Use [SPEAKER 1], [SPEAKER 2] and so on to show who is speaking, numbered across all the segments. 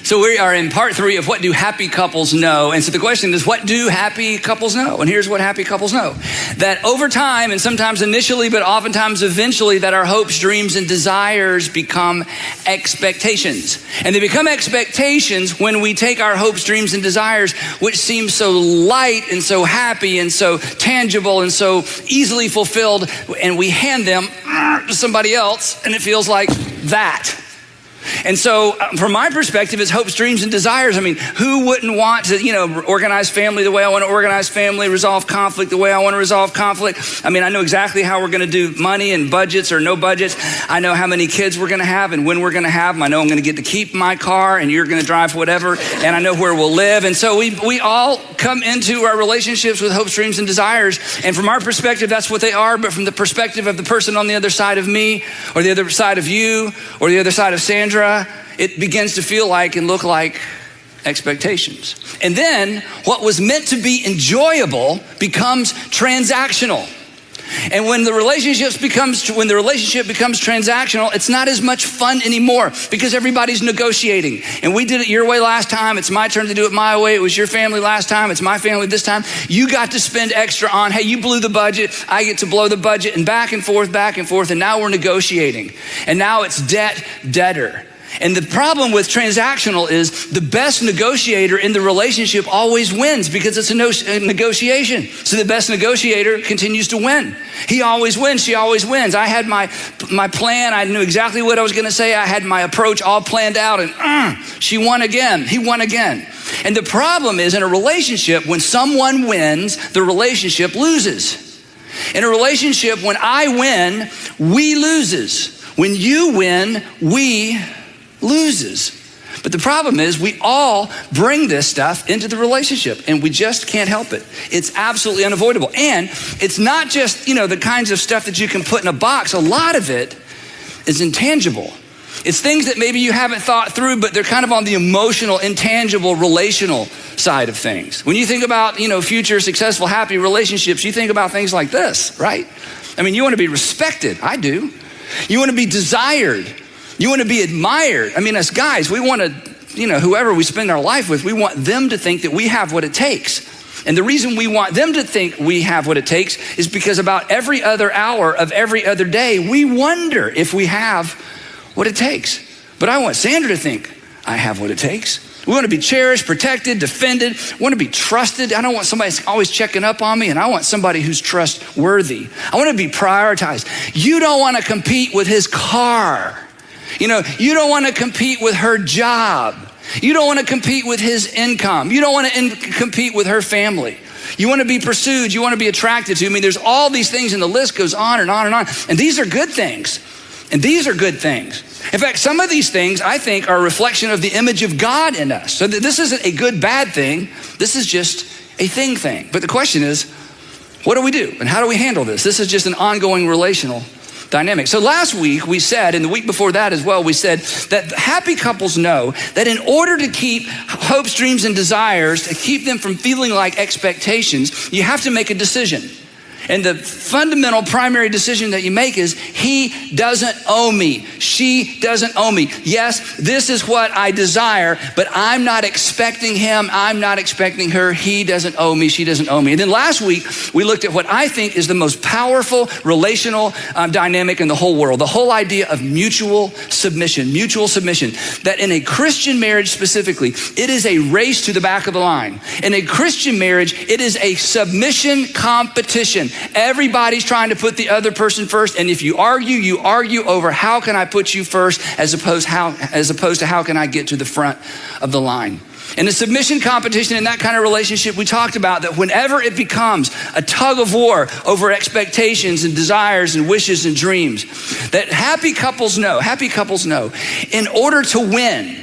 [SPEAKER 1] So we are in part 3 of what do happy couples know? And so the question is, what do happy couples know? And here's what happy couples know. That over time, and sometimes initially, but oftentimes eventually, that our hopes, dreams, and desires become expectations. And they become expectations when we take our hopes, dreams, and desires, which seem so light and so happy and so tangible and so easily fulfilled, and we hand them to somebody else, and it feels like that. And so from my perspective, it's hopes, dreams, and desires. I mean, who wouldn't want to, organize family the way I want to organize family, resolve conflict the way I want to resolve conflict? I mean, I know exactly how we're going to do money and budgets or no budgets. I know how many kids we're going to have and when we're going to have them. I know I'm going to get to keep my car and you're going to drive whatever, and I know where we'll live. And so we all come into our relationships with hopes, dreams, and desires. And from our perspective, that's what they are. But from the perspective of the person on the other side of me, or the other side of you, or the other side of Sandra, it begins to feel like and look like expectations. And then what was meant to be enjoyable becomes transactional. And when the relationship becomes transactional, it's not as much fun anymore because everybody's negotiating. And we did it your way last time. It's my turn to do it my way. It was your family last time. It's my family this time. You got to spend extra on, hey, you blew the budget. I get to blow the budget, and back and forth. And now we're negotiating. And now it's debtor. And the problem with transactional is the best negotiator in the relationship always wins because it's a negotiation. So the best negotiator continues to win. He always wins, she always wins. I had my plan, I knew exactly what I was gonna say. I had my approach all planned out, and she won again, he won again. And the problem is in a relationship, when someone wins, the relationship loses. In a relationship, when I win, we loses. When you win, we loses. But the problem is we all bring this stuff into the relationship and we just can't help it. It's absolutely unavoidable. And it's not just, the kinds of stuff that you can put in a box. A lot of it is intangible. It's things that maybe you haven't thought through, but they're kind of on the emotional, intangible, relational side of things. When you think about, future successful, happy relationships, you think about things like this, right? I mean, you want to be respected. I do. You want to be desired. You want to be admired. I mean, as guys, we want to, whoever we spend our life with, we want them to think that we have what it takes. And the reason we want them to think we have what it takes is because about every other hour of every other day, we wonder if we have what it takes. But I want Sandra to think I have what it takes. We want to be cherished, protected, defended. We want to be trusted. I don't want somebody always checking up on me, and I want somebody who's trustworthy. I want to be prioritized. You don't want to compete with his car. You don't want to compete with her job. You don't want to compete with his income. You don't want to compete with her family. You want to be pursued. You want to be attracted to. I mean, there's all these things, and the list goes on and on and on. And these are good things. And these are good things. In fact, some of these things I think are a reflection of the image of God in us. So this isn't a good, bad thing. This is just a thing. But the question is, what do we do? And how do we handle this? This is just an ongoing relational dynamic. So last week we said, and the week before that as well, we said that happy couples know that in order to keep hopes, dreams, and desires, to keep them from feeling like expectations, you have to make a decision. And the fundamental primary decision that you make is, he doesn't owe me. She doesn't owe me. Yes, this is what I desire, but I'm not expecting him. I'm not expecting her. He doesn't owe me. She doesn't owe me. And then last week, we looked at what I think is the most powerful relational dynamic in the whole world. The whole idea of mutual submission. That in a Christian marriage specifically, it is a race to the back of the line. In a Christian marriage, it is a submission competition. Everybody's trying to put the other person first, and if you argue over how can I put you first as opposed to how can I get to the front of the line. In a submission competition, in that kind of relationship, we talked about that whenever it becomes a tug of war over expectations and desires and wishes and dreams, that happy couples know, in order to win,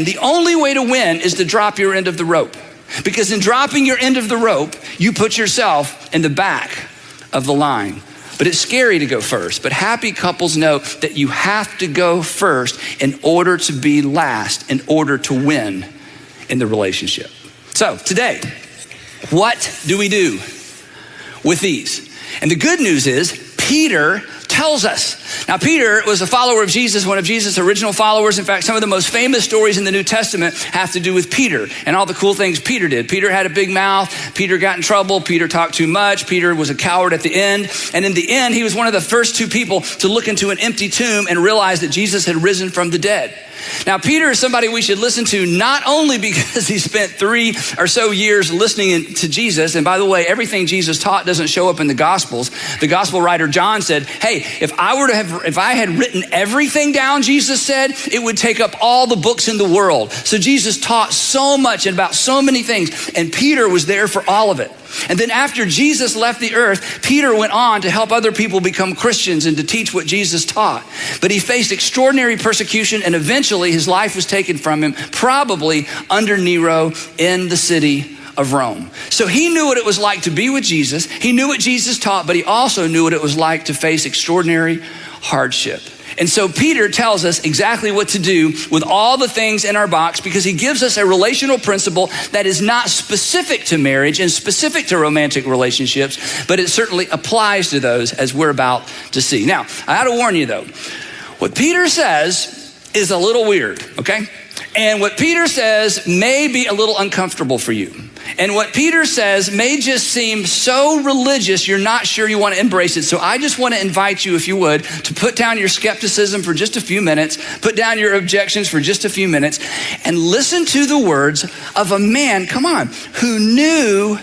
[SPEAKER 1] the only way to win is to drop your end of the rope. Because in dropping your end of the rope, you put yourself in the back of the line. But it's scary to go first. But happy couples know that you have to go first in order to be last, in order to win in the relationship. So today, what do we do with these? And the good news is Peter tells us. Now, Peter was a follower of Jesus, one of Jesus' original followers. In fact, some of the most famous stories in the New Testament have to do with Peter and all the cool things Peter did. Peter had a big mouth. Peter got in trouble. Peter talked too much. Peter was a coward at the end. And in the end, he was one of the first two people to look into an empty tomb and realize that Jesus had risen from the dead. Now, Peter is somebody we should listen to not only because he spent 3 or so years listening to Jesus. And by the way, everything Jesus taught doesn't show up in the Gospels. The Gospel writer John said, hey, if I had written everything down Jesus said, it would take up all the books in the world. So Jesus taught so much and about so many things, and Peter was there for all of it. And then after Jesus left the earth, Peter went on to help other people become Christians and to teach what Jesus taught. But he faced extraordinary persecution, and eventually his life was taken from him, probably under Nero in the city of Rome. So he knew what it was like to be with Jesus. He knew what Jesus taught, but he also knew what it was like to face extraordinary hardship. And so Peter tells us exactly what to do with all the things in our box, because he gives us a relational principle that is not specific to marriage and specific to romantic relationships, but it certainly applies to those, as we're about to see. Now, I ought to warn you though, what Peter says is a little weird, okay? And what Peter says may be a little uncomfortable for you. And what Peter says may just seem so religious, you're not sure you want to embrace it. So I just want to invite you, if you would, to put down your skepticism for just a few minutes, put down your objections for just a few minutes, and listen to the words of a man, come on, who knew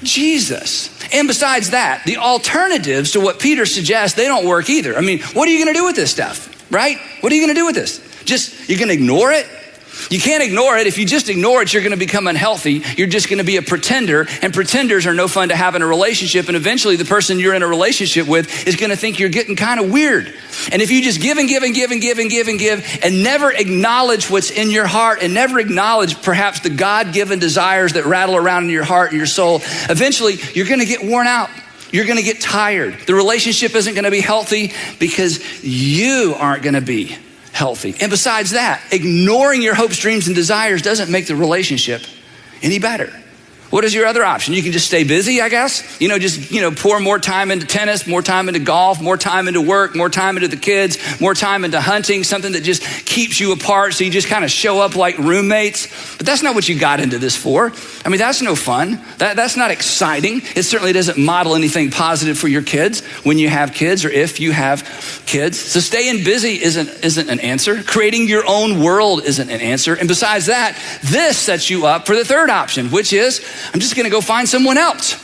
[SPEAKER 1] Jesus. And besides that, the alternatives to what Peter suggests, they don't work either. I mean, what are you going to do with this stuff, right? What are you going to do with this? You're going to ignore it? You can't ignore it. If you just ignore it, you're going to become unhealthy. You're just going to be a pretender, and pretenders are no fun to have in a relationship. And eventually the person you're in a relationship with is going to think you're getting kind of weird. And if you just give and give and give and give and give and give and never acknowledge what's in your heart and never acknowledge perhaps the God-given desires that rattle around in your heart and your soul, eventually you're going to get worn out. You're going to get tired. The relationship isn't going to be healthy because you aren't going to be healthy. And besides that, ignoring your hopes, dreams, and desires doesn't make the relationship any better. What is your other option? You can just stay busy, I guess. Pour more time into tennis, more time into golf, more time into work, more time into the kids, more time into hunting, something that just keeps you apart so you just kind of show up like roommates. But that's not what you got into this for. I mean, that's no fun. That's not exciting. It certainly doesn't model anything positive for your kids when you have kids or if you have kids. So staying busy isn't an answer. Creating your own world isn't an answer. And besides that, this sets you up for the third option, which is, I'm just going to go find someone else.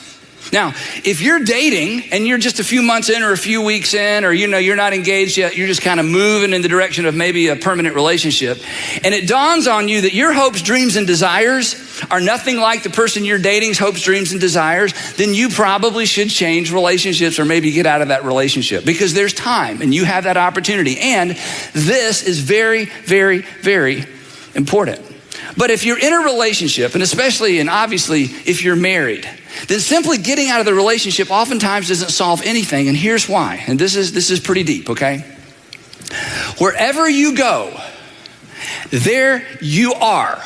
[SPEAKER 1] Now, if you're dating and you're just a few months in or a few weeks in, or you're not engaged yet, you're just kind of moving in the direction of maybe a permanent relationship, and it dawns on you that your hopes, dreams, and desires are nothing like the person you're dating's hopes, dreams, and desires, then you probably should change relationships or maybe get out of that relationship, because there's time and you have that opportunity. And this is very, very, very important. But if you're in a relationship, and especially and obviously if you're married, then simply getting out of the relationship oftentimes doesn't solve anything. And here's why. And this is pretty deep, okay? Wherever you go, there you are.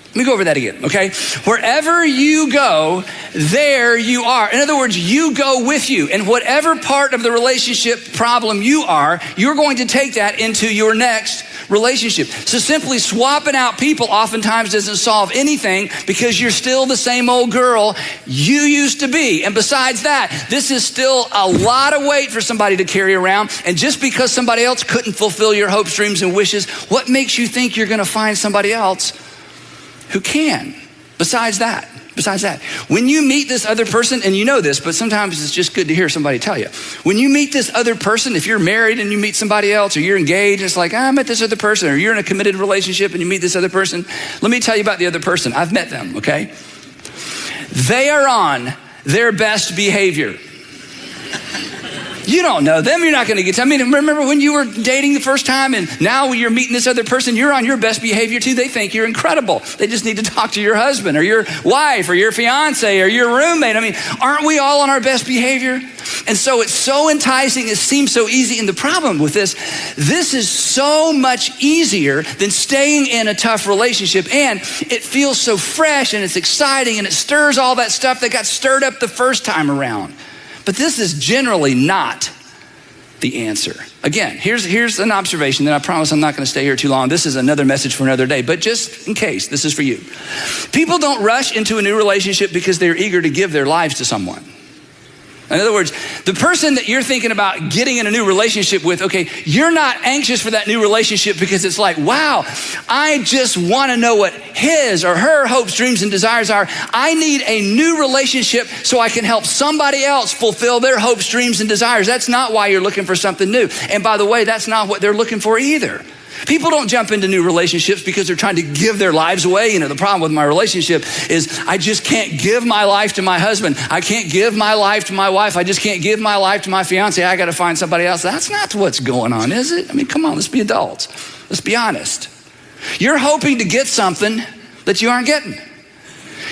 [SPEAKER 1] Let me go over that again, okay? Wherever you go, there you are. In other words, you go with you. And whatever part of the relationship problem you are, you're going to take that into your next relationship. So simply swapping out people oftentimes doesn't solve anything, because you're still the same old girl you used to be. And besides that, this is still a lot of weight for somebody to carry around. And just because somebody else couldn't fulfill your hopes, dreams, and wishes, what makes you think you're going to find somebody else who can? Besides that, when you meet this other person, and you know this, but sometimes it's just good to hear somebody tell you. When you meet this other person, if you're married and you meet somebody else, or you're engaged, it's like, I met this other person, or you're in a committed relationship and you meet this other person. Let me tell you about the other person. I've met them, okay? They are on their best behavior. You don't know them. You're not going to get to. I mean, remember when you were dating the first time, and now when you're meeting this other person, you're on your best behavior too. They think you're incredible. They just need to talk to your husband or your wife or your fiance or your roommate. I mean, aren't we all on our best behavior? And so it's so enticing. It seems so easy. And the problem with this is so much easier than staying in a tough relationship. And it feels so fresh and it's exciting and it stirs all that stuff that got stirred up the first time around. But this is generally not the answer. Again, here's an observation that I promise I'm not going to stay here too long. This is another message for another day, but just in case, this is for you. People don't rush into a new relationship because they're eager to give their lives to someone. In other words, the person that you're thinking about getting in a new relationship with, okay, you're not anxious for that new relationship because it's like, wow, I just want to know what his or her hopes, dreams, and desires are. I need a new relationship so I can help somebody else fulfill their hopes, dreams, and desires. That's not why you're looking for something new. And by the way, that's not what they're looking for either. People don't jump into new relationships because they're trying to give their lives away. The problem with my relationship is I just can't give my life to my husband. I can't give my life to my wife. I just can't give my life to my fiance. I got to find somebody else. That's not what's going on, is it? I mean, come on, let's be adults. Let's be honest. You're hoping to get something that you aren't getting.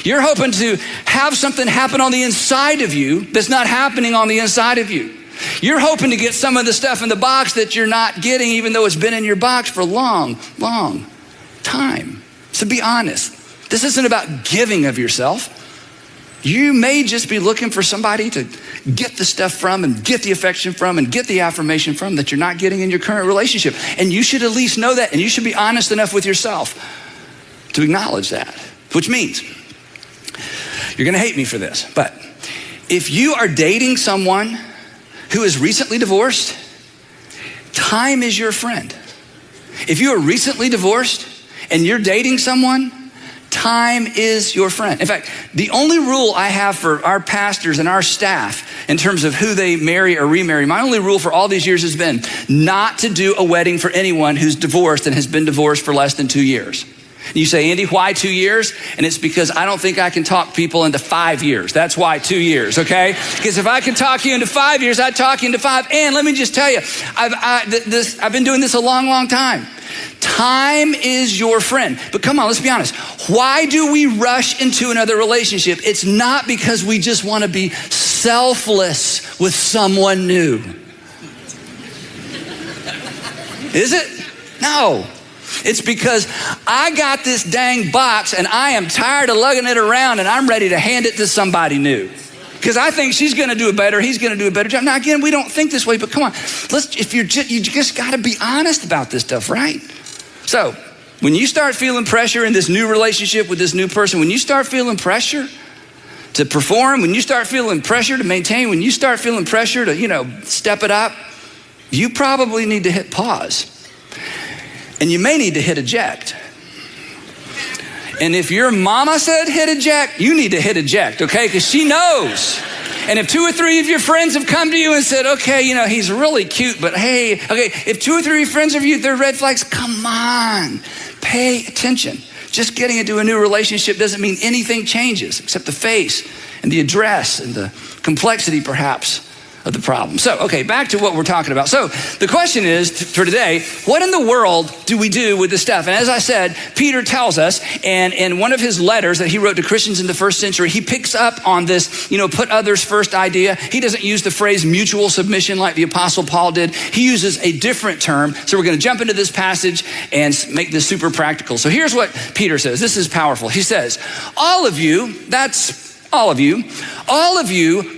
[SPEAKER 1] You're hoping to have something happen on the inside of you that's not happening on the inside of you. You're hoping to get some of the stuff in the box that you're not getting, even though it's been in your box for a long, long time. So be honest. This isn't about giving of yourself. You may just be looking for somebody to get the stuff from and get the affection from and get the affirmation from that you're not getting in your current relationship. And you should at least know that, and you should be honest enough with yourself to acknowledge that, which means you're going to hate me for this, but if you are dating someone who is recently divorced, time is your friend. If you are recently divorced and you're dating someone, time is your friend. In fact, the only rule I have for our pastors and our staff in terms of who they marry or remarry, my only rule for all these years has been not to do a wedding for anyone who's divorced and has been divorced for less than 2 years. You say, Andy, why 2 years? And it's because I don't think I can talk people into 5 years. That's why 2 years, okay? Because if I could talk you into 5 years, I'd talk you into 5. And let me just tell you, I've been doing this a long, long time. Time is your friend. But come on, let's be honest. Why do we rush into another relationship? It's not because we just want to be selfless with someone new. Is it? No. It's because I got this dang box and I am tired of lugging it around and I'm ready to hand it to somebody new. Because I think she's going to do it better. He's going to do a better job. Now, again, we don't think this way, but come on. You just got to be honest about this stuff, right? So when you start feeling pressure in this new relationship with this new person, when you start feeling pressure to perform, when you start feeling pressure to maintain, when you start feeling pressure to, step it up, you probably need to hit pause. And you may need to hit eject. And if your mama said hit eject, you need to hit eject, okay? Because she knows. And if 2 or 3 of your friends have come to you and said, okay, he's really cute, but hey, okay, if 2 or 3 of your friends of you, they're red flags, come on, pay attention. Just getting into a new relationship doesn't mean anything changes except the face and the address and the complexity perhaps of the problem. So, okay, back to what we're talking about. So the question is for today, what in the world do we do with this stuff? And as I said, Peter tells us, and in one of his letters that he wrote to Christians in the first century, he picks up on this, put others first idea. He doesn't use the phrase mutual submission like the Apostle Paul did. He uses a different term. So we're going to jump into this passage and make this super practical. So here's what Peter says. This is powerful. He says, all of you,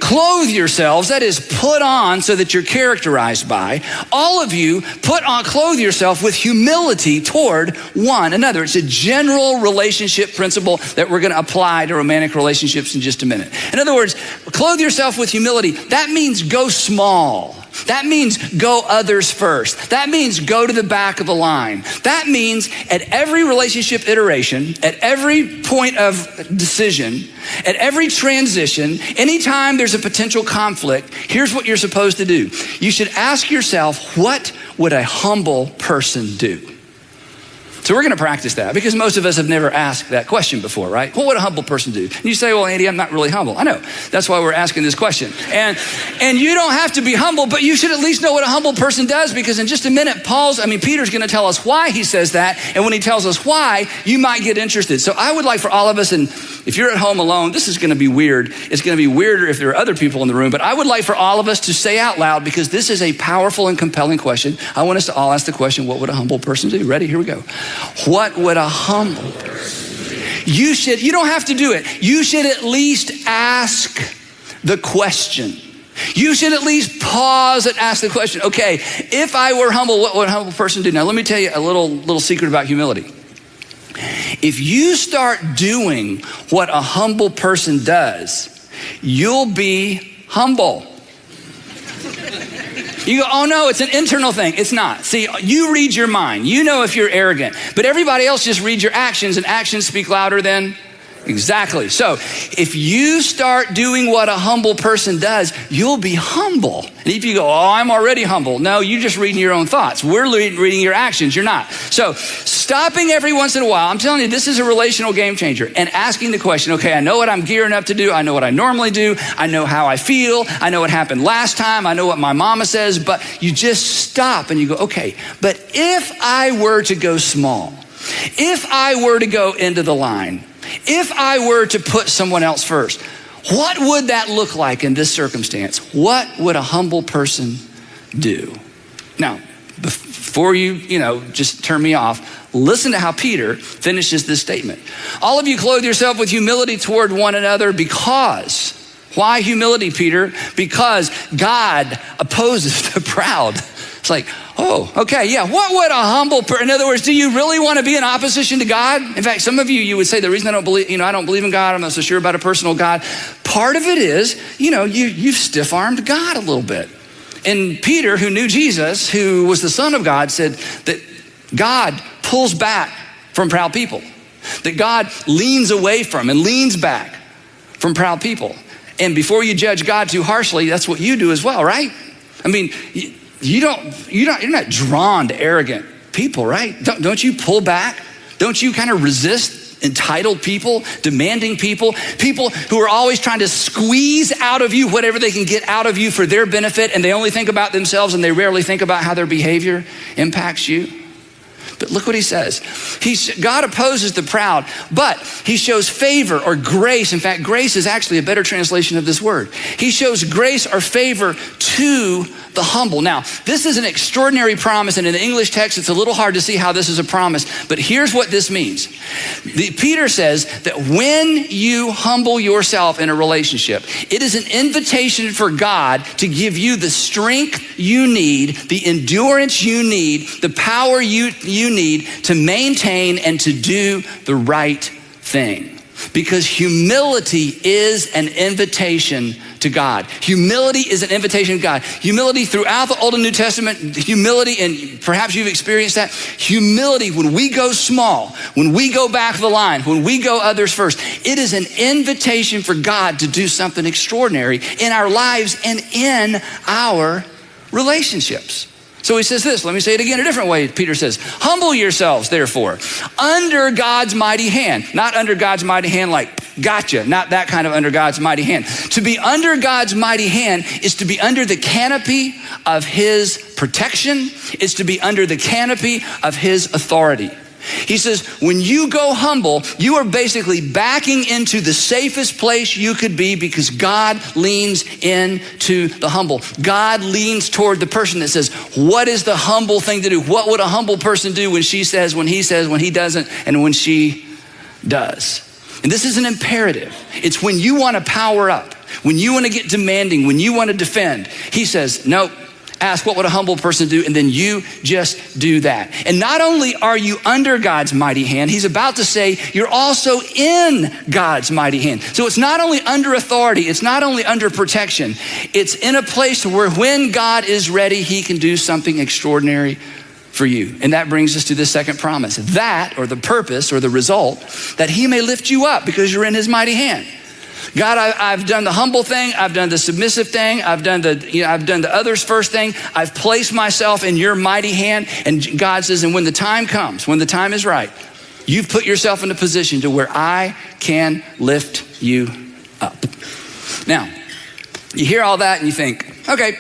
[SPEAKER 1] clothe yourselves, that is put on so that you're characterized by. All of you clothe yourself with humility toward one another. It's a general relationship principle that we're going to apply to romantic relationships in just a minute. In other words, clothe yourself with humility. That means go small. That means go others first. That means go to the back of the line. That means at every relationship iteration, at every point of decision, at every transition, anytime there's a potential conflict, here's what you're supposed to do. You should ask yourself, what would a humble person do? So we're going to practice that because most of us have never asked that question before, right? What would a humble person do? And you say, well, Andy, I'm not really humble. I know. That's why we're asking this question. And you don't have to be humble, but you should at least know what a humble person does, because in just a minute, Peter's going to tell us why he says that. And when he tells us why, you might get interested. So I would like for all of us, and if you're at home alone, this is going to be weird. It's going to be weirder if there are other people in the room, but I would like for all of us to say out loud, because this is a powerful and compelling question. I want us to all ask the question, what would a humble person do? Ready? Here we go. What would a humble person do? You don't have to do it. You should at least ask the question. You should at least pause and ask the question, okay, if I were humble, what would a humble person do? Now, let me tell you a little secret about humility. If you start doing what a humble person does, you'll be humble. You go, oh no, it's an internal thing. It's not. See, you read your mind. You know if you're arrogant, but everybody else just reads your actions, and actions speak louder than exactly. So if you start doing what a humble person does, you'll be humble. And if you go, oh, I'm already humble. No, you're just reading your own thoughts. We're reading your actions. You're not. So stopping every once in a while, I'm telling you, this is a relational game changer. And asking the question, okay, I know what I'm gearing up to do. I know what I normally do. I know how I feel. I know what happened last time. I know what my mama says. But you just stop and you go, okay, but if I were to go small, if I were to go into the line, if I were to put someone else first, what would that look like in this circumstance? What would a humble person do? Now, before you just turn me off, listen to how Peter finishes this statement. All of you clothe yourself with humility toward one another because, why humility, Peter? Because God opposes the proud. It's like, oh, okay, yeah. What would a humble person, in other words, do you really want to be in opposition to God? In fact, some of you would say the reason I don't believe in God, I'm not so sure about a personal God. Part of it is, you've stiff-armed God a little bit. And Peter, who knew Jesus, who was the Son of God, said that God pulls back from proud people, that God leans away from and leans back from proud people. And before you judge God too harshly, that's what you do as well, right? I mean, you're not drawn to arrogant people, right? Don't you pull back? Don't you kind of resist entitled people, demanding people who are always trying to squeeze out of you whatever they can get out of you for their benefit, and they only think about themselves and they rarely think about how their behavior impacts you? But look what he says. God opposes the proud, but he shows favor or grace. In fact, grace is actually a better translation of this word. He shows grace or favor to the humble. Now, this is an extraordinary promise, and in the English text, it's a little hard to see how this is a promise, but here's what this means. Peter says that when you humble yourself in a relationship, it is an invitation for God to give you the strength you need, the endurance you need, the power you need to maintain and to do the right thing. Because humility is an invitation to God. Humility is an invitation to God. Humility throughout the Old and New Testament, humility, and perhaps you've experienced that, humility when we go small, when we go back of the line, when we go others first, it is an invitation for God to do something extraordinary in our lives and in our relationships. So he says this, let me say it again a different way. Peter says, humble yourselves, therefore, under God's mighty hand. Not under God's mighty hand like, gotcha, not that kind of under God's mighty hand. To be under God's mighty hand is to be under the canopy of his protection. It's to be under the canopy of his authority. He says, when you go humble, you are basically backing into the safest place you could be because God leans into the humble. God leans toward the person that says, what is the humble thing to do? What would a humble person do when she says, when he says, when he doesn't, and when she does? And this is an imperative. It's when you want to power up, when you want to get demanding, when you want to defend. He says, nope. Ask what would a humble person do, and then you just do that. And not only are you under God's mighty hand, he's about to say you're also in God's mighty hand. So it's not only under authority, it's not only under protection, it's in a place where when God is ready, he can do something extraordinary for you. And that brings us to this second promise. That, or the purpose, or the result, that he may lift you up because you're in his mighty hand. God, I've done the humble thing. I've done the submissive thing. I've done the others first thing. I've placed myself in your mighty hand. And God says, and when the time comes, when the time is right, you've put yourself in a position to where I can lift you up. Now, you hear all that and you think, okay,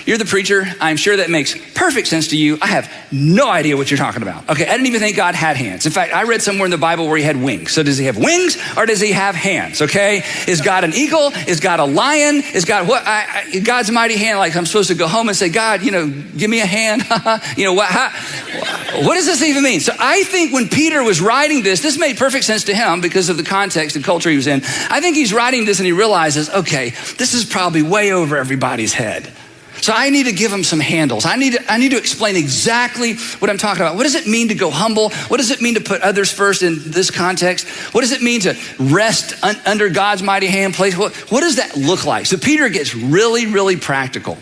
[SPEAKER 1] You're the preacher. I'm sure that makes perfect sense to you. I have no idea what you're talking about. Okay, I didn't even think God had hands. In fact, I read somewhere in the Bible where he had wings. So does he have wings or does he have hands? Okay, is God an eagle? Is God a lion? Is God what? God's mighty hand, like I'm supposed to go home and say, God, give me a hand. What does this even mean? So I think when Peter was writing this made perfect sense to him because of the context and culture he was in. I think he's writing this and he realizes, okay, this is probably way over everybody's head. So I need to give him some handles. I need to explain exactly what I'm talking about. What does it mean to go humble? What does it mean to put others first in this context? What does it mean to rest under God's mighty hand place? What does that look like? So Peter gets really, really practical.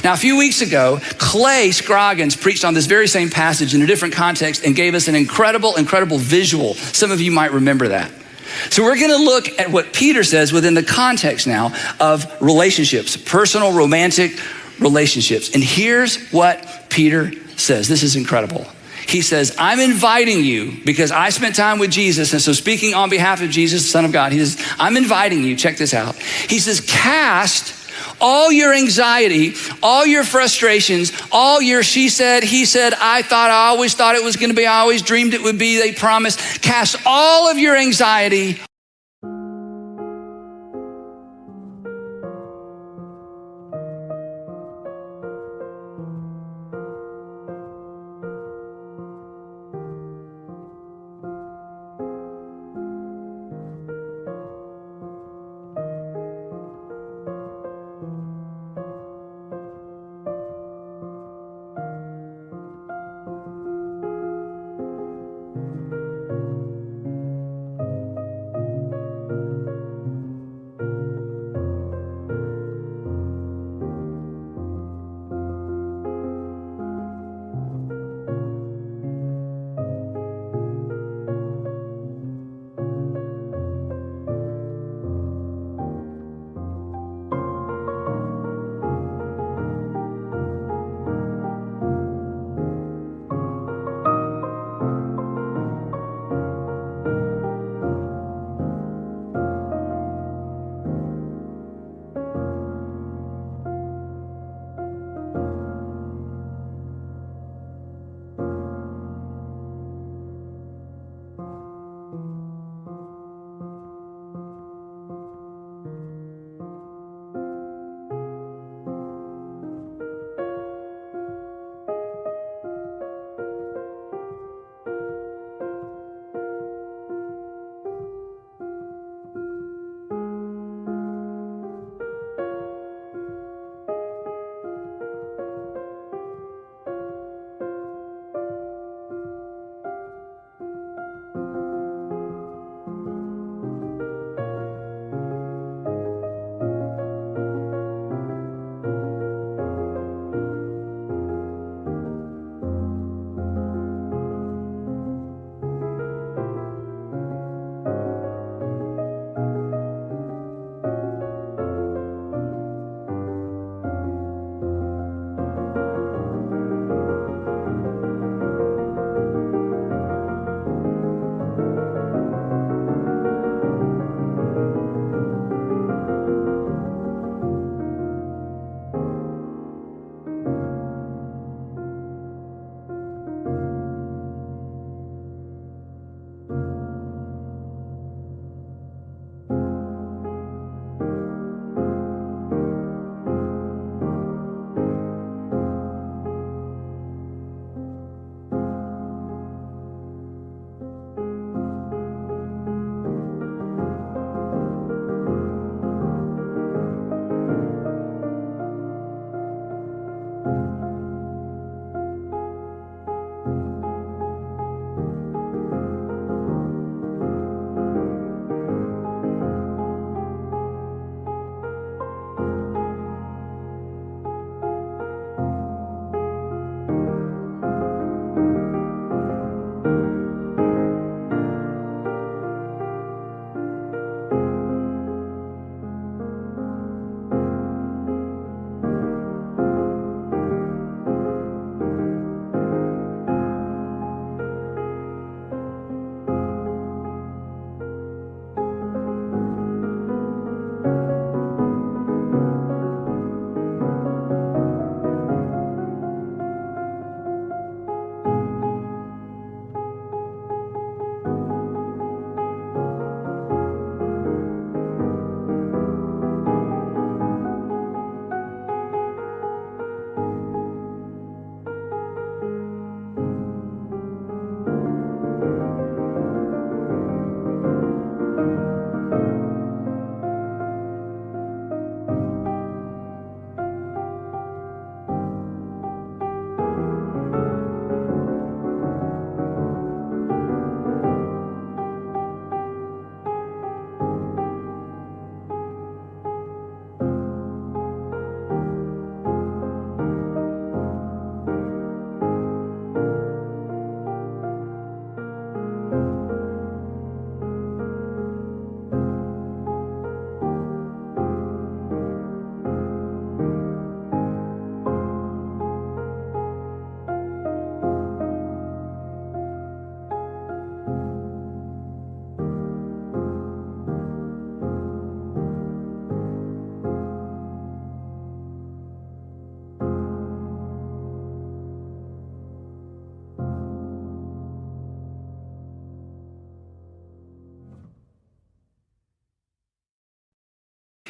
[SPEAKER 1] Now, a few weeks ago, Clay Scroggins preached on this very same passage in a different context and gave us an incredible, incredible visual. Some of you might remember that. So we're going to look at what Peter says within the context now of relationships, personal, romantic relationships. And here's what Peter says. This is incredible. He says, I'm inviting you because I spent time with Jesus. And so speaking on behalf of Jesus, the Son of God, he says, I'm inviting you. Check this out. He says, cast all your anxiety, all your frustrations, all your she said, he said, I always thought it was going to be, I always dreamed it would be, they promised. Cast all of your anxiety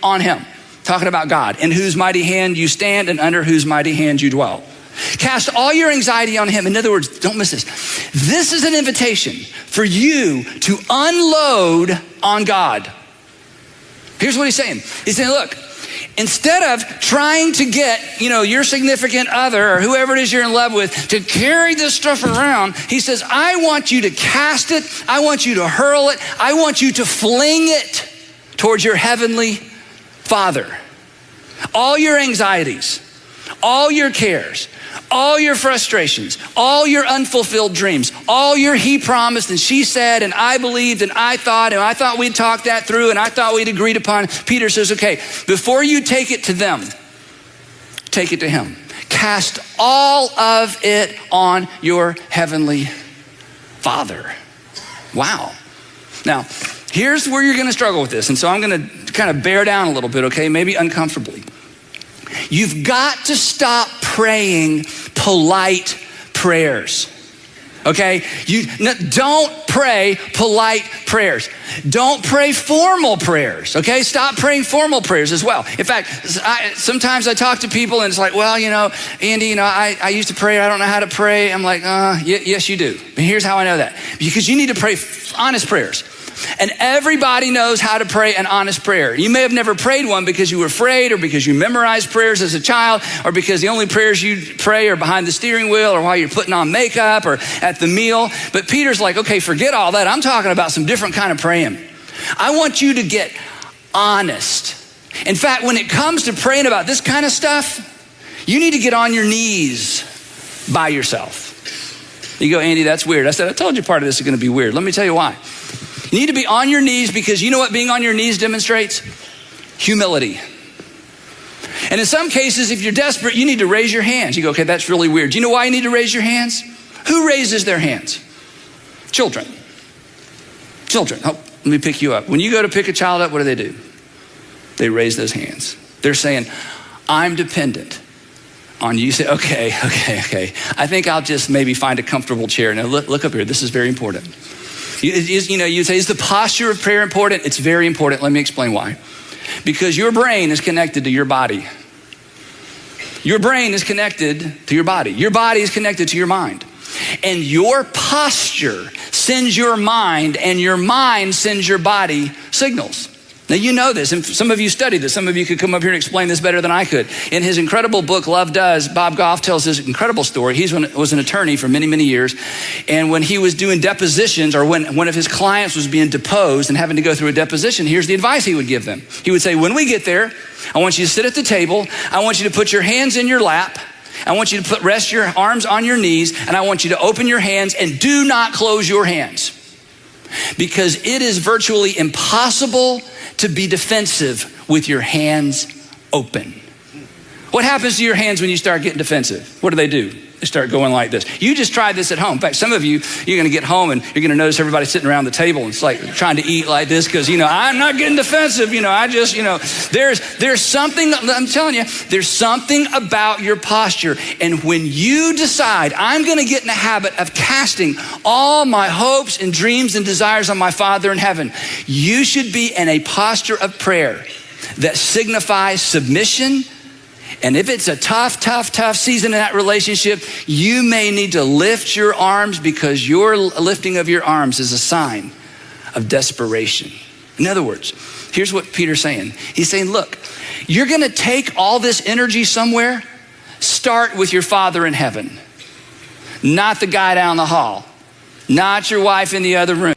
[SPEAKER 1] on him. Talking about God, in whose mighty hand you stand and under whose mighty hand you dwell. Cast all your anxiety on him. In other words, don't miss this. This is an invitation for you to unload on God. Here's what he's saying. He's saying, look, instead of trying to get, your significant other or whoever it is you're in love with to carry this stuff around, he says, I want you to cast it. I want you to hurl it. I want you to fling it towards your heavenly Father. All your anxieties, all your cares, all your frustrations, all your unfulfilled dreams, all your he promised and she said and I believed and I thought we'd talked that through and I thought we'd agreed upon. Peter says, okay, before you take it to them, take it to him. Cast all of it on your heavenly Father. Wow. Now, here's where you're going to struggle with this. And so I'm going to kind of bear down a little bit, okay? Maybe uncomfortably. You've got to stop praying polite prayers, okay? Don't pray polite prayers. Don't pray formal prayers, okay? Stop praying formal prayers as well. In fact, sometimes I talk to people and it's like, well, Andy, I used to pray. I don't know how to pray. I'm like, yes, you do. And here's how I know that. Because you need to pray honest prayers. And everybody knows how to pray an honest prayer. You may have never prayed one because you were afraid or because you memorized prayers as a child or because the only prayers you pray are behind the steering wheel or while you're putting on makeup or at the meal. But Peter's like, okay, forget all that. I'm talking about some different kind of praying. I want you to get honest. In fact, when it comes to praying about this kind of stuff, you need to get on your knees by yourself. You go, Andy, that's weird. I said, I told you part of this is going to be weird. Let me tell you why. You need to be on your knees because you know what being on your knees demonstrates? Humility. And in some cases, if you're desperate, you need to raise your hands. You go, okay, that's really weird. Do you know why you need to raise your hands? Who raises their hands? Children. Children. Oh, let me pick you up. When you go to pick a child up, what do? They raise those hands. They're saying, I'm dependent on you. You say, okay. I think I'll just maybe find a comfortable chair. Now look up here. This is very important. You say, is the posture of prayer important? It's very important. Let me explain why. Because your brain is connected to your body. Your brain is connected to your body. Your body is connected to your mind. And your posture sends your mind, and your mind sends your body signals. Now, you know this, and some of you studied this. Some of you could come up here and explain this better than I could. In his incredible book, Love Does, Bob Goff tells this incredible story. He was an attorney for many, many years. And when he was doing depositions, or when one of his clients was being deposed and having to go through a deposition, here's the advice he would give them. He would say, when we get there, I want you to sit at the table. I want you to put your hands in your lap. I want you to rest your arms on your knees. And I want you to open your hands and do not close your hands. Because it is virtually impossible to be defensive with your hands open. What happens to your hands when you start getting defensive? What do? They start going like this. You just try this at home. In fact, some of you, you're going to get home and you're going to notice everybody sitting around the table and it's like trying to eat like this because, I'm not getting defensive. There's something, I'm telling you, there's something about your posture. And when you decide, I'm going to get in the habit of casting all my hopes and dreams and desires on my Father in heaven, you should be in a posture of prayer that signifies submission. And if it's a tough season in that relationship, you may need to lift your arms because your lifting of your arms is a sign of desperation. In other words, here's what Peter's saying. He's saying, look, you're going to take all this energy somewhere. Start with your Father in heaven, not the guy down the hall, not your wife in the other room.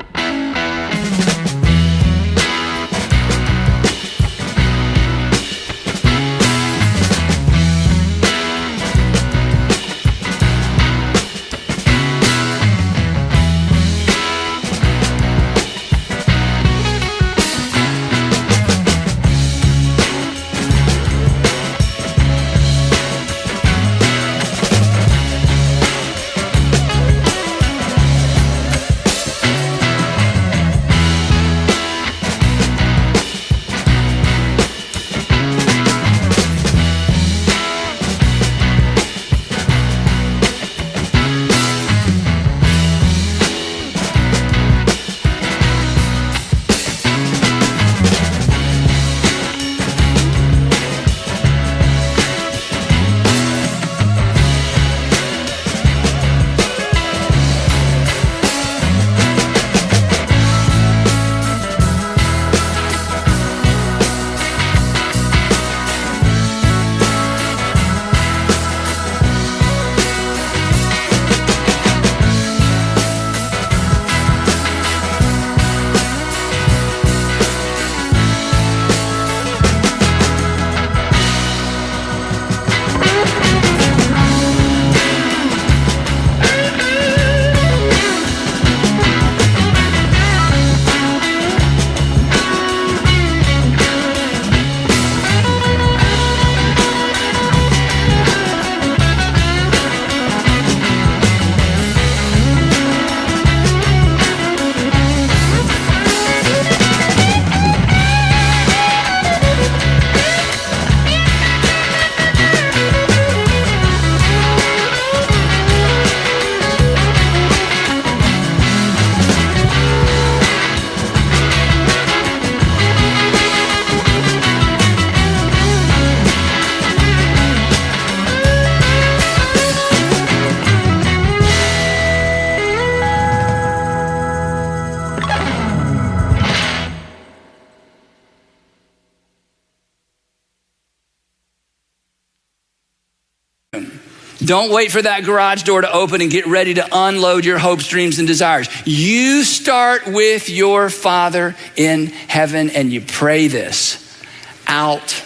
[SPEAKER 1] Don't wait for that garage door to open and get ready to unload your hopes, dreams, and desires. You start with your Father in heaven and you pray this out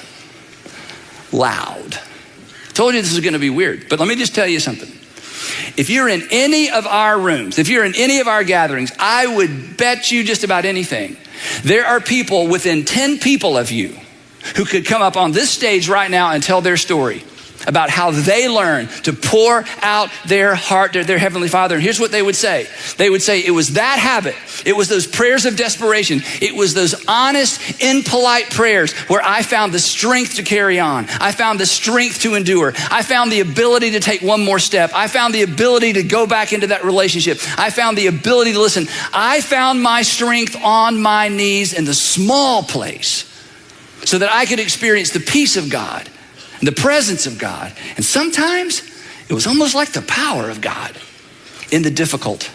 [SPEAKER 1] loud. I told you this is going to be weird, but let me just tell you something. If you're in any of our rooms, if you're in any of our gatherings, I would bet you just about anything. There are people within 10 people of you who could come up on this stage right now and tell their story about how they learned to pour out their heart to their Heavenly Father. And here's what they would say. They would say it was that habit. It was those prayers of desperation. It was those honest, impolite prayers where I found the strength to carry on. I found the strength to endure. I found the ability to take one more step. I found the ability to go back into that relationship. I found the ability to listen. I found my strength on my knees in the small place so that I could experience the peace of God, the presence of God. And sometimes it was almost like the power of God in the difficult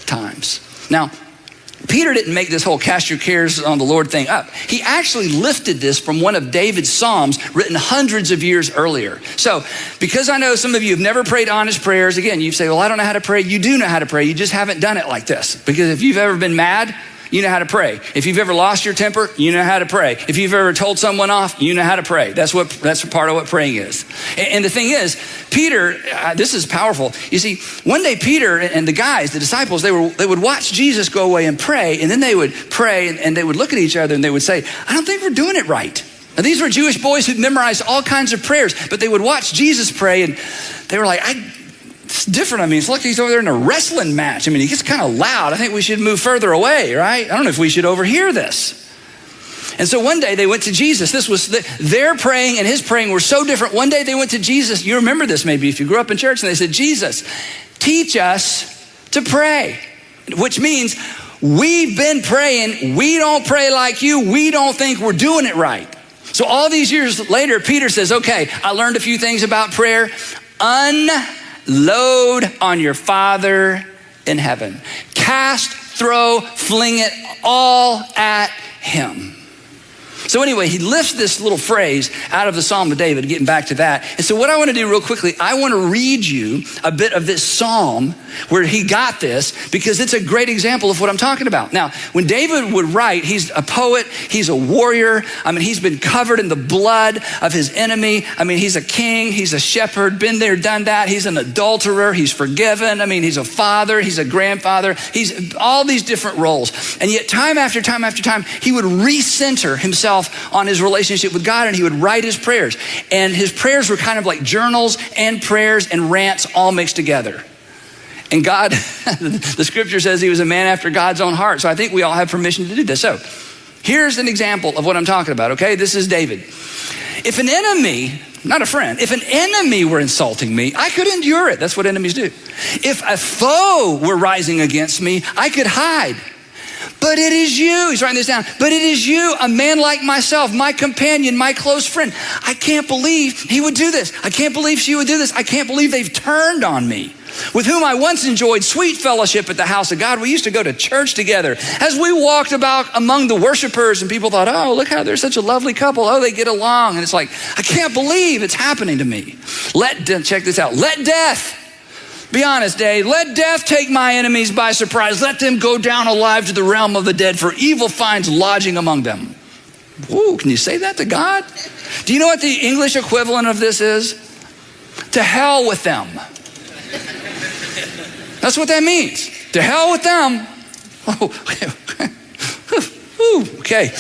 [SPEAKER 1] times. Now, Peter didn't make this whole cast your cares on the Lord thing up. He actually lifted this from one of David's Psalms written hundreds of years earlier. So because I know some of you have never prayed honest prayers, again, you say, well, I don't know how to pray. You do know how to pray. You just haven't done it like this. Because if you've ever been mad, you know how to pray. If you've ever lost your temper, you know how to pray. If you've ever told someone off, you know how to pray. That's part of what praying is. And the thing is, Peter, this is powerful. You see, one day Peter and the guys, the disciples, they would watch Jesus go away and pray, and then they would pray and they would look at each other and they would say, I don't think we're doing it right. Now, these were Jewish boys who'd memorized all kinds of prayers, but they would watch Jesus pray and they were like, it's different. I mean, it's like he's over there in a wrestling match. I mean, he gets kind of loud. I think we should move further away, right? I don't know if we should overhear this. And so one day they went to Jesus. This was their praying and his praying were so different. One day they went to Jesus. You remember this maybe if you grew up in church, and they said, Jesus, teach us to pray, which means we've been praying. We don't pray like you. We don't think we're doing it right. So all these years later, Peter says, okay, I learned a few things about prayer. Unload on your Father in heaven. Cast, throw, fling it all at him. So anyway, he lifts this little phrase out of the Psalm of David, getting back to that. And so what I want to do real quickly, I want to read you a bit of this Psalm where he got this, because it's a great example of what I'm talking about. Now, when David would write, he's a poet, he's a warrior. I mean, he's been covered in the blood of his enemy. I mean, he's a king, he's a shepherd, been there, done that. He's an adulterer, he's forgiven. I mean, he's a father, he's a grandfather. He's all these different roles. And yet time after time after time, he would recenter himself on his relationship with God, and he would write his prayers. And his prayers were kind of like journals and prayers and rants all mixed together. And God, the scripture says he was a man after God's own heart. So I think we all have permission to do this. So here's an example of what I'm talking about, okay? This is David. If an enemy, not a friend, if an enemy were insulting me, I could endure it. That's what enemies do. If a foe were rising against me, I could hide. But it is you, he's writing this down, but it is you, a man like myself, my companion, my close friend. I can't believe he would do this. I can't believe she would do this. I can't believe they've turned on me, with whom I once enjoyed sweet fellowship at the house of God. We used to go to church together. As we walked about among the worshipers, and people thought, oh, look how they're such a lovely couple. Oh, they get along. And it's like, I can't believe it's happening to me. Check this out. Let death, be honest, Dave, let death take my enemies by surprise. Let them go down alive to the realm of the dead, for evil finds lodging among them. Whoa, can you say that to God? Do you know what the English equivalent of this is? To hell with them. That's what that means. To hell with them. Oh, okay.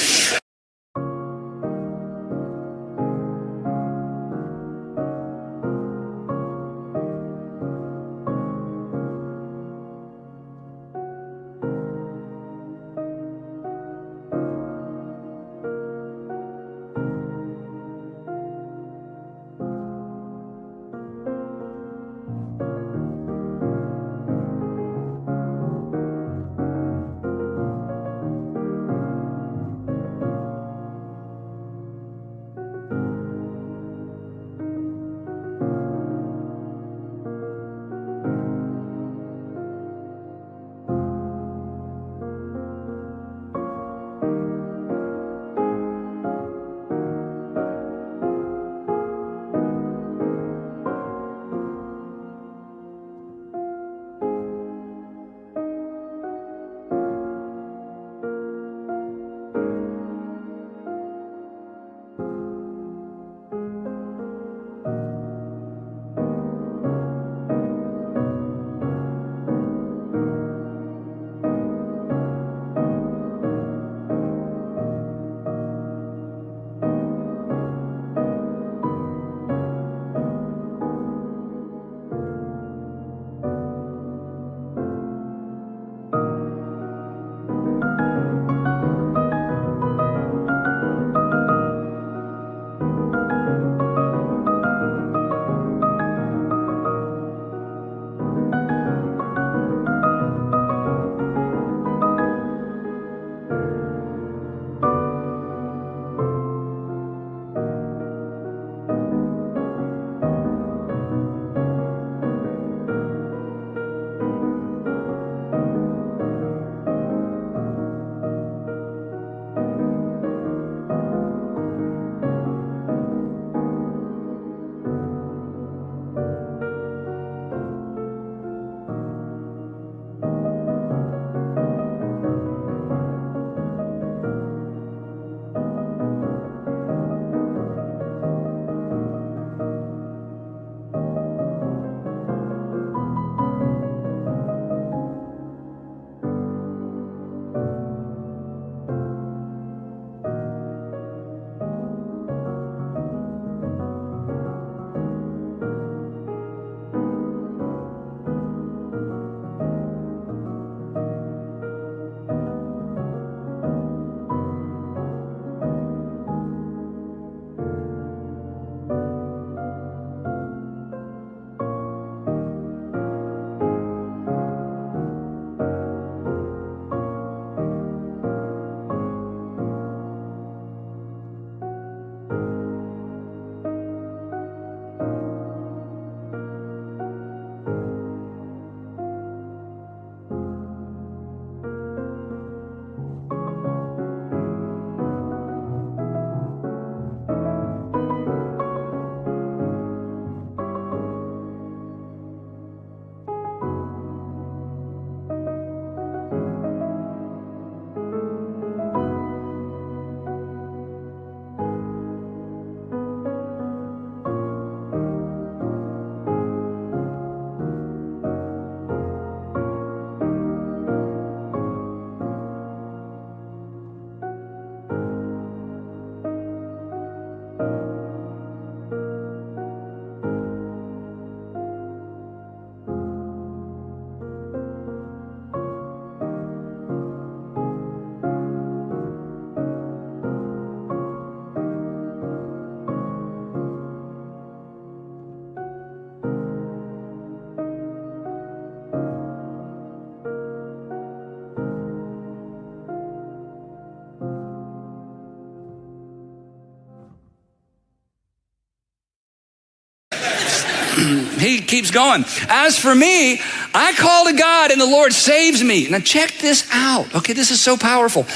[SPEAKER 1] he keeps going. As for me, I call to God and the Lord saves me. Now check this out. Okay, this is so powerful.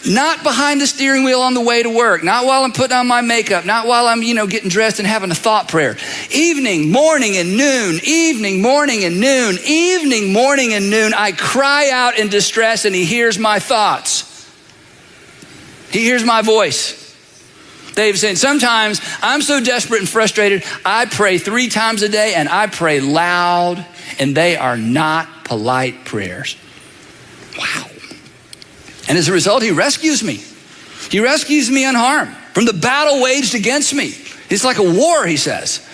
[SPEAKER 1] Not behind the steering wheel on the way to work, not while I'm putting on my makeup, not while I'm, getting dressed and having a thought prayer. Evening, morning, and noon, evening, morning, and noon, evening, morning, and noon, I cry out in distress and he hears my thoughts. He hears my voice. David's saying, sometimes I'm so desperate and frustrated, I pray 3 times a day and I pray loud, and they are not polite prayers. Wow. And as a result, he rescues me. He rescues me unharmed from the battle waged against me. It's like a war, he says.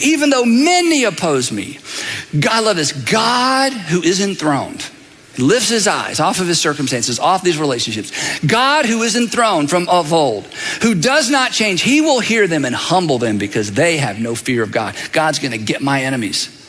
[SPEAKER 1] Even though many oppose me, I love this, God who is enthroned, he lifts his eyes off of his circumstances, off these relationships. God who is enthroned from of old, who does not change, he will hear them and humble them because they have no fear of God. God's gonna get my enemies.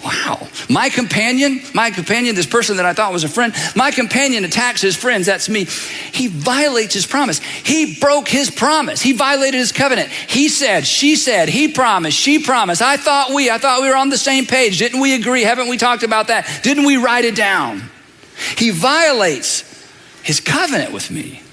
[SPEAKER 1] Wow. My companion, this person that I thought was a friend, my companion attacks his friends, that's me. He violates his promise. He broke his promise. He violated his covenant. He said, she said, he promised, she promised. I thought we were on the same page. Didn't we agree? Haven't we talked about that? Didn't we write it down? He violates his covenant with me.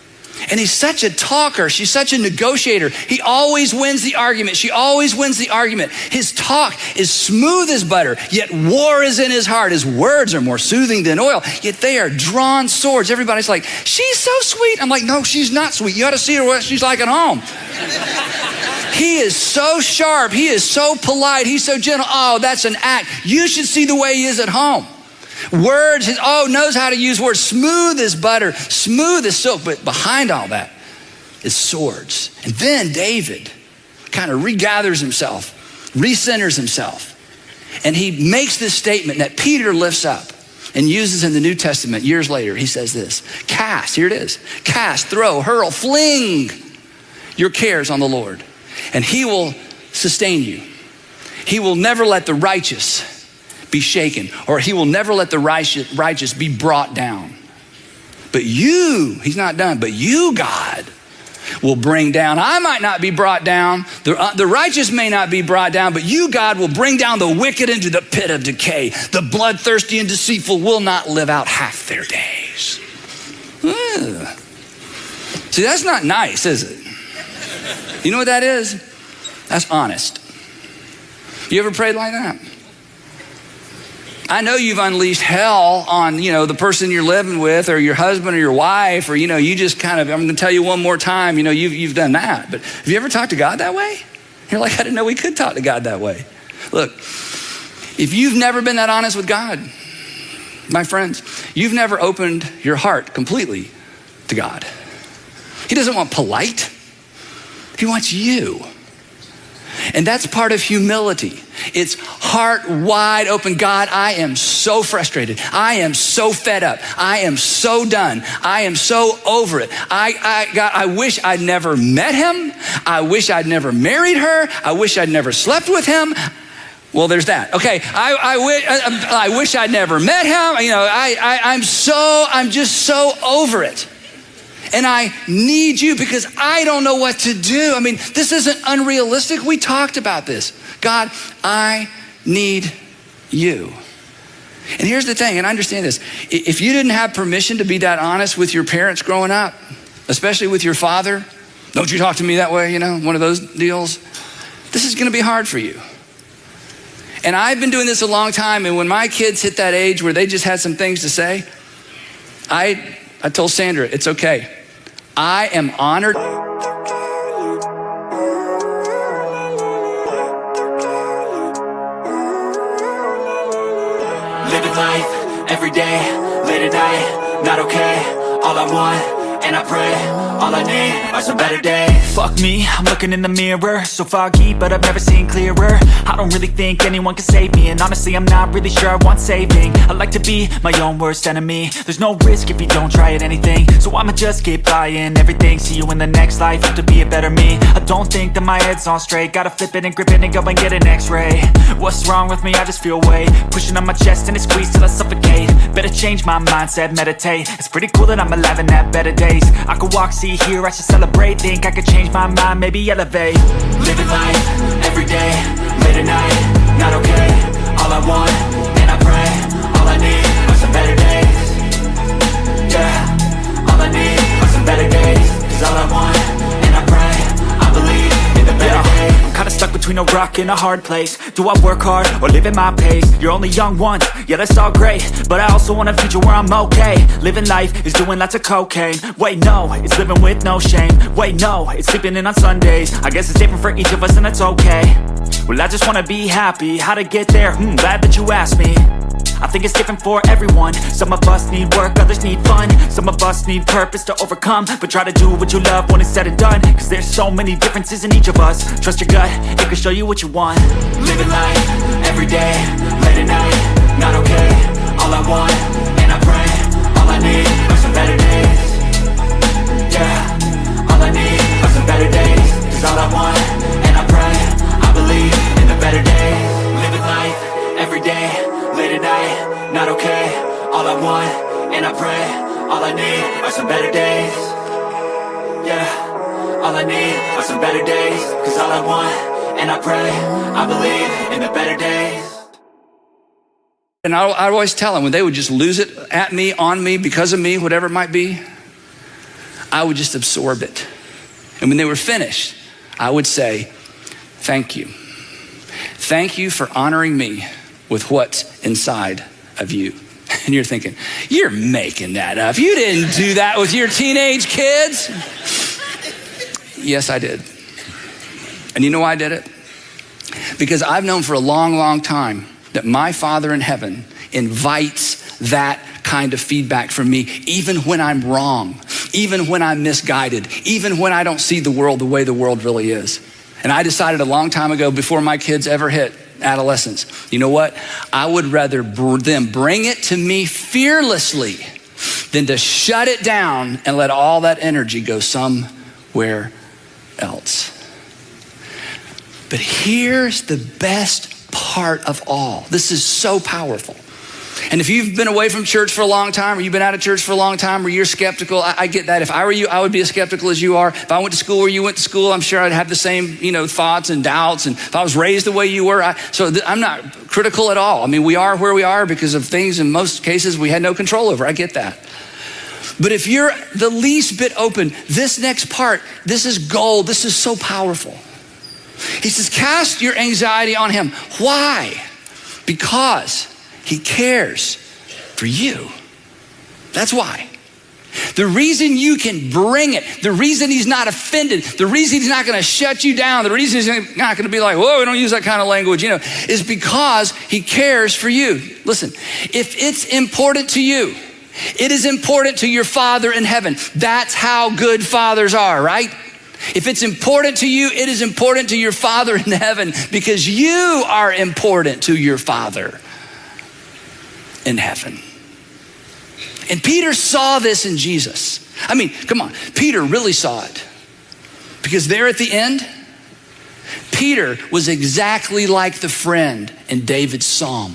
[SPEAKER 1] And he's such a talker. She's such a negotiator. He always wins the argument. She always wins the argument. His talk is smooth as butter, yet war is in his heart. His words are more soothing than oil, yet they are drawn swords. Everybody's like, she's so sweet. I'm like, no, she's not sweet. You ought to see her what she's like at home. He is so sharp. He is so polite. He's so gentle. Oh, that's an act. You should see the way he is at home. Words, knows how to use words. Smooth as butter, smooth as silk. But behind all that is swords. And then David kind of regathers himself, recenters himself. And he makes this statement that Peter lifts up and uses in the New Testament years later. He says this, cast, here it is. Cast, throw, hurl, fling your cares on the Lord, and he will sustain you. He will never let the righteous be shaken, or he will never let the righteous be brought down. But you, he's not done, but you, God, will bring down. I might not be brought down. The righteous may not be brought down, but you, God, will bring down the wicked into the pit of decay. The bloodthirsty and deceitful will not live out half their days. See, that's not nice, is it? You know what that is? That's honest. You ever prayed like that? I know you've unleashed hell on, the person you're living with, or your husband or your wife, or, you just kind of, I'm going to tell you one more time, you've done that. But have you ever talked to God that way? You're like, I didn't know we could talk to God that way. Look, if you've never been that honest with God, my friends, you've never opened your heart completely to God. He doesn't want polite. He wants you. And that's part of humility. It's heart wide open. God, I am so frustrated. I am so fed up. I am so done. I am so over it. God, I wish I'd never met him. I wish I'd never married her. I wish I'd never slept with him. Well, there's that. Okay, I wish I'd never met him. I'm just so over it. And I need you because I don't know what to do. I mean, this isn't unrealistic. We talked about this. God, I need you. And here's the thing, and understand this. If you didn't have permission to be that honest with your parents growing up, especially with your father, don't you talk to me that way, one of those deals, this is gonna be hard for you. And I've been doing this a long time, and when my kids hit that age where they just had some things to say, I told Sandra, it's okay. I am honored.
[SPEAKER 2] Living life every day, late at night, not okay. All I want, and I pray, all I need are some better days. Fuck me, I'm looking in the mirror, so foggy, but I've never seen clearer. I don't really think anyone can save me, and honestly I'm not really sure I want saving. I like to be my own worst enemy. There's no risk if you don't try at anything, so I'ma just keep buying everything. See you in the next life, have to be a better me. I don't think that my head's on straight, gotta flip it and grip it and go and get an x-ray. What's wrong with me? I just feel weight pushing on my chest and it squeezes till I suffocate. Better change my mindset, meditate. It's pretty cool that I'm alive and have better days. I could walk, see, hear, I should celebrate. Think I could change my mind, maybe elevate. Living life every day, late at night, not okay. All I want, and I pray, all I need are some better days. Yeah, all I need are some better days. Cause all I want, and I pray, I believe in the better days. I'm kinda stuck between a rock and a hard place. Do I work hard or live at my pace? You're only young once, yeah that's all great, but I also want a future where I'm okay. Living life is doing lots of cocaine. Wait no, it's living with no shame. Wait no, it's sleeping in on Sundays. I guess it's different for each of us and that's okay. Well I just wanna be happy, how to get there? Glad that you asked me. I think it's different for everyone. Some of us need work, others need fun. Some of us need purpose to overcome. But try to do what you love when it's said and done. Cause there's so many differences in each of us. Trust your gut, it can show you what you want. Living life, everyday, late at night, not okay. All I want, and I pray, all I need are some better days. Yeah, all I need are some better days. Cause all I want, and I pray, I believe in the better days. Living life, everyday, late at night, not okay. All I want, and I pray, all I need are some better days. Yeah, all I need are some better days. Cause all I want, and I pray, I believe in the better days.
[SPEAKER 1] And I always tell them when they would just lose it at me, on me, because of me, whatever it might be, I would just absorb it. And when they were finished, I would say, thank you. Thank you for honoring me with what's inside of you. And you're thinking, you're making that up. You didn't do that with your teenage kids. Yes, I did. And you know why I did it? Because I've known for a long, long time that my Father in heaven invites that kind of feedback from me, even when I'm wrong, even when I'm misguided, even when I don't see the world the way the world really is. And I decided a long time ago, before my kids ever hit adolescence, you know what? I would rather them bring it to me fearlessly than to shut it down and let all that energy go somewhere else. But here's the best part of all. This is so powerful. And if you've been away from church for a long time, or you've been out of church for a long time, or you're skeptical, I get that. If I were you, I would be as skeptical as you are. If I went to school where you went to school, I'm sure I'd have the same, thoughts and doubts. And if I was raised the way you were, I'm not critical at all. I mean, we are where we are because of things in most cases we had no control over. I get that. But if you're the least bit open, this next part, this is gold. This is so powerful. He says, cast your anxiety on him. Why? Because he cares for you. That's why. The reason you can bring it, the reason he's not offended, the reason he's not going to shut you down, the reason he's not going to be like, whoa, we don't use that kind of language, is because he cares for you. Listen, if it's important to you, it is important to your Father in heaven. That's how good fathers are, right? If it's important to you, it is important to your Father in heaven because you are important to your Father in heaven. And Peter saw this in Jesus. I mean, come on, Peter really saw it. Because there at the end, Peter was exactly like the friend in David's psalm.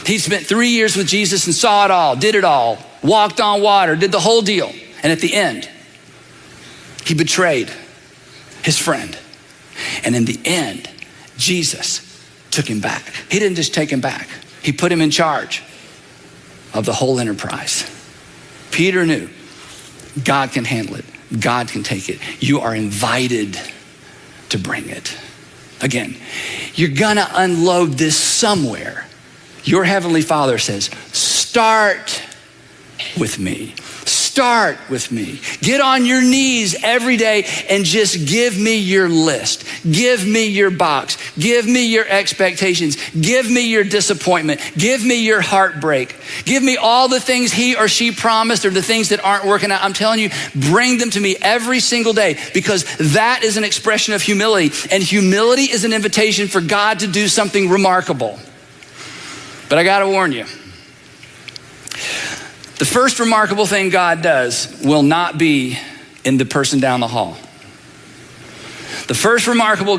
[SPEAKER 1] He spent 3 years with Jesus and saw it all, did it all, walked on water, did the whole deal. And at the end, he betrayed his friend. And in the end, Jesus took him back. He didn't just take him back. He put him in charge of the whole enterprise. Peter knew God can handle it. God can take it. You are invited to bring it. Again, you're gonna unload this somewhere. Your Heavenly Father says, start with me. Start with me. Get on your knees every day and just give me your list. Give me your box. Give me your expectations. Give me your disappointment. Give me your heartbreak. Give me all the things he or she promised or the things that aren't working out. I'm telling you, bring them to me every single day because that is an expression of humility. And humility is an invitation for God to do something remarkable. But I gotta warn you, the first remarkable thing God does will not be in the person down the hall. The first remarkable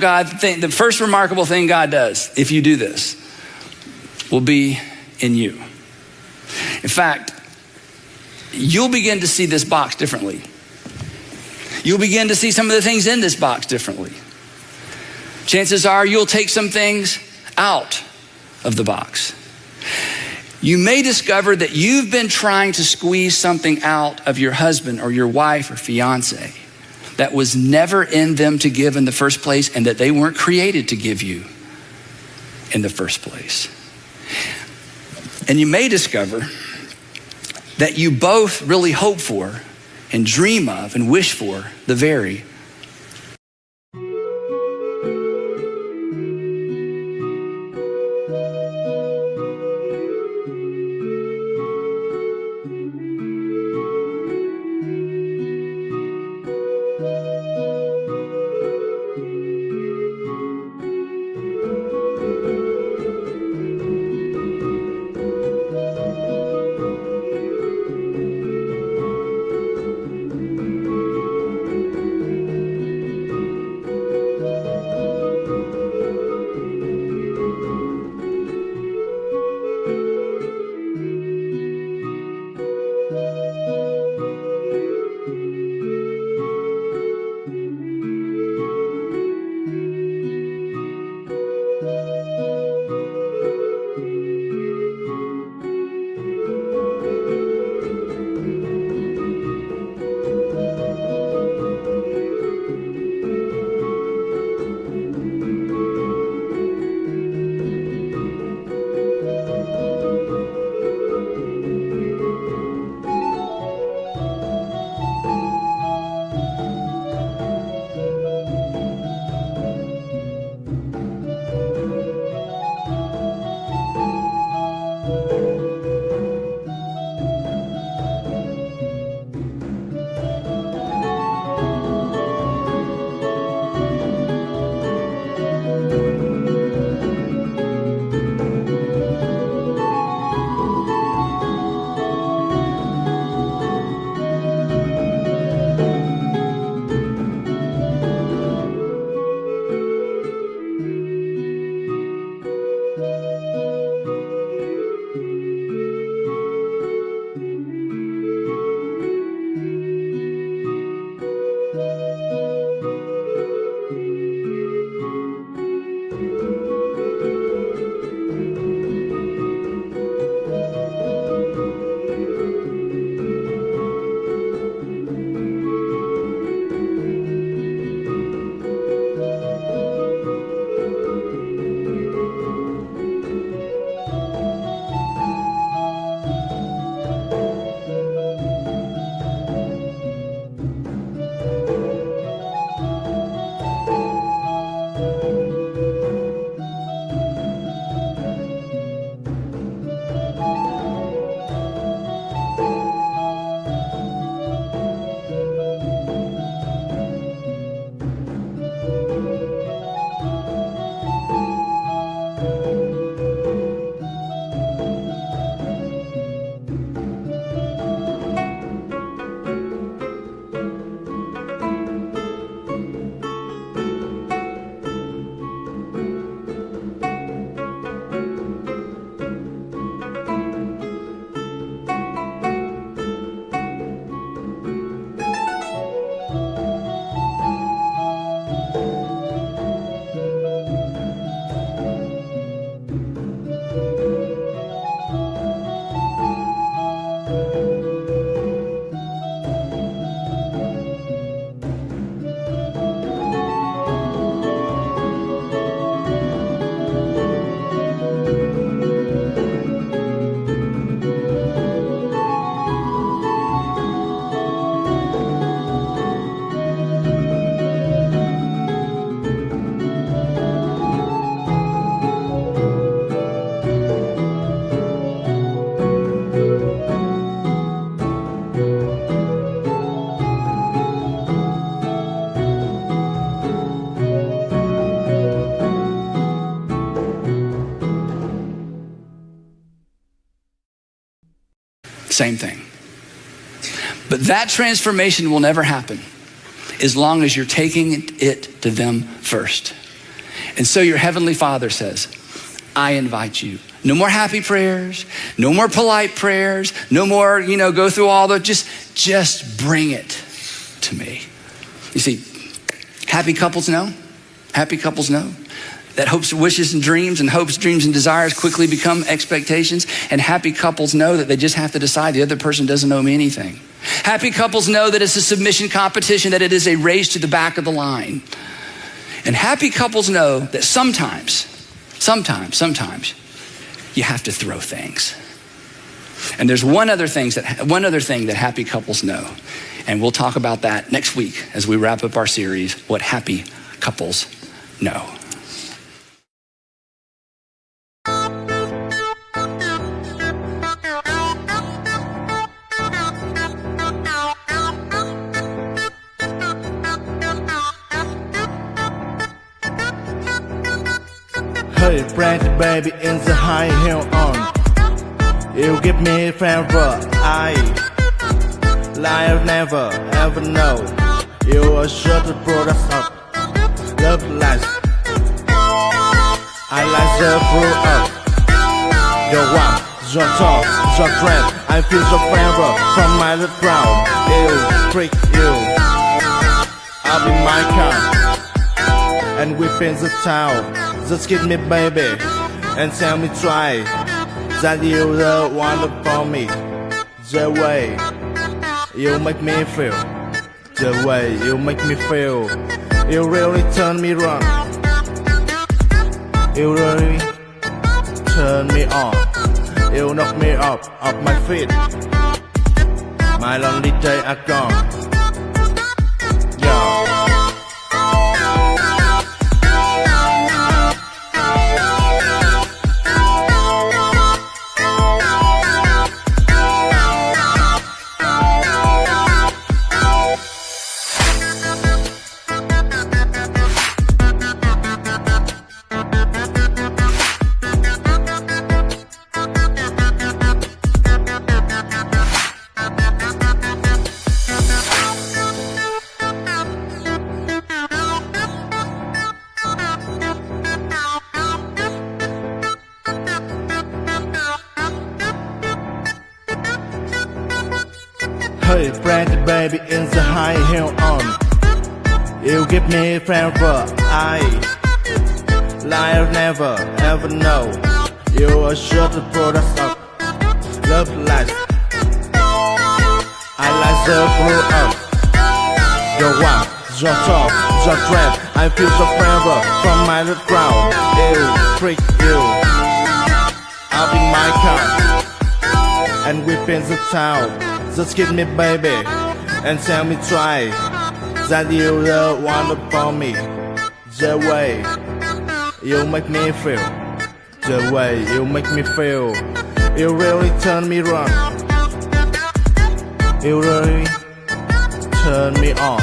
[SPEAKER 1] thing God does, if you do this, will be in you. In fact, you'll begin to see this box differently. You'll begin to see some of the things in this box differently. Chances are you'll take some things out of the box. You may discover that you've been trying to squeeze something out of your husband or your wife or fiance that was never in them to give in the first place, and that they weren't created to give you in the first place. And you may discover that you both really hope for and dream of and wish for the very Same thing. But that transformation will never happen as long as you're taking it to them first. And so your Heavenly Father says, I invite you. No more happy prayers, no more polite prayers, no more, go through all the, just bring it to me. You see, happy couples know Happy couples know that hopes, wishes, and dreams, and hopes, dreams, and desires quickly become expectations. And happy couples know that they just have to decide the other person doesn't owe me anything. Happy couples know that it's a submission competition, that it is a race to the back of the line. And happy couples know that sometimes, you have to throw things. And there's one other thing that happy couples know. And we'll talk about that next week as we wrap up our series, What Happy Couples Know.
[SPEAKER 3] Hey, pretty baby in the high heel on. You give me favor, I life never ever know. You are sure to put us up. Love life. I like the fruit up. Your walk, your talk, your dress. I feel so favor from my little crowd. You freak you. I'll be my car, and we in the town. Just give me baby and tell me try that you the one for me. The way you make me feel, the way you make me feel, you really turn me on. You really turn me on. You knock me off my feet. My lonely days are gone. Hey, pretty baby in the high heel on. You give me favor, I life never ever know. You are sure to put us up. Love life. I like the blue up. Your walk, your talk, your dress. I feel so favor from my little crowd. You freak you. I'll be my car, and we in the town. Just give me baby and tell me try that you the one for me. The way you make me feel, the way you make me feel, you really turn me on. You really turn me on.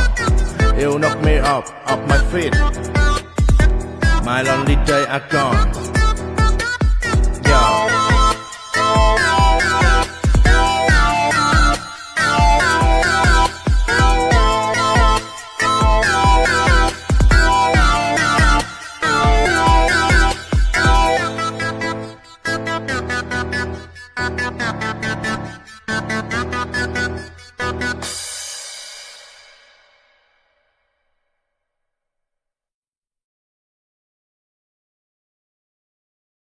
[SPEAKER 3] You knock me off my feet. My lonely days are gone. Yeah.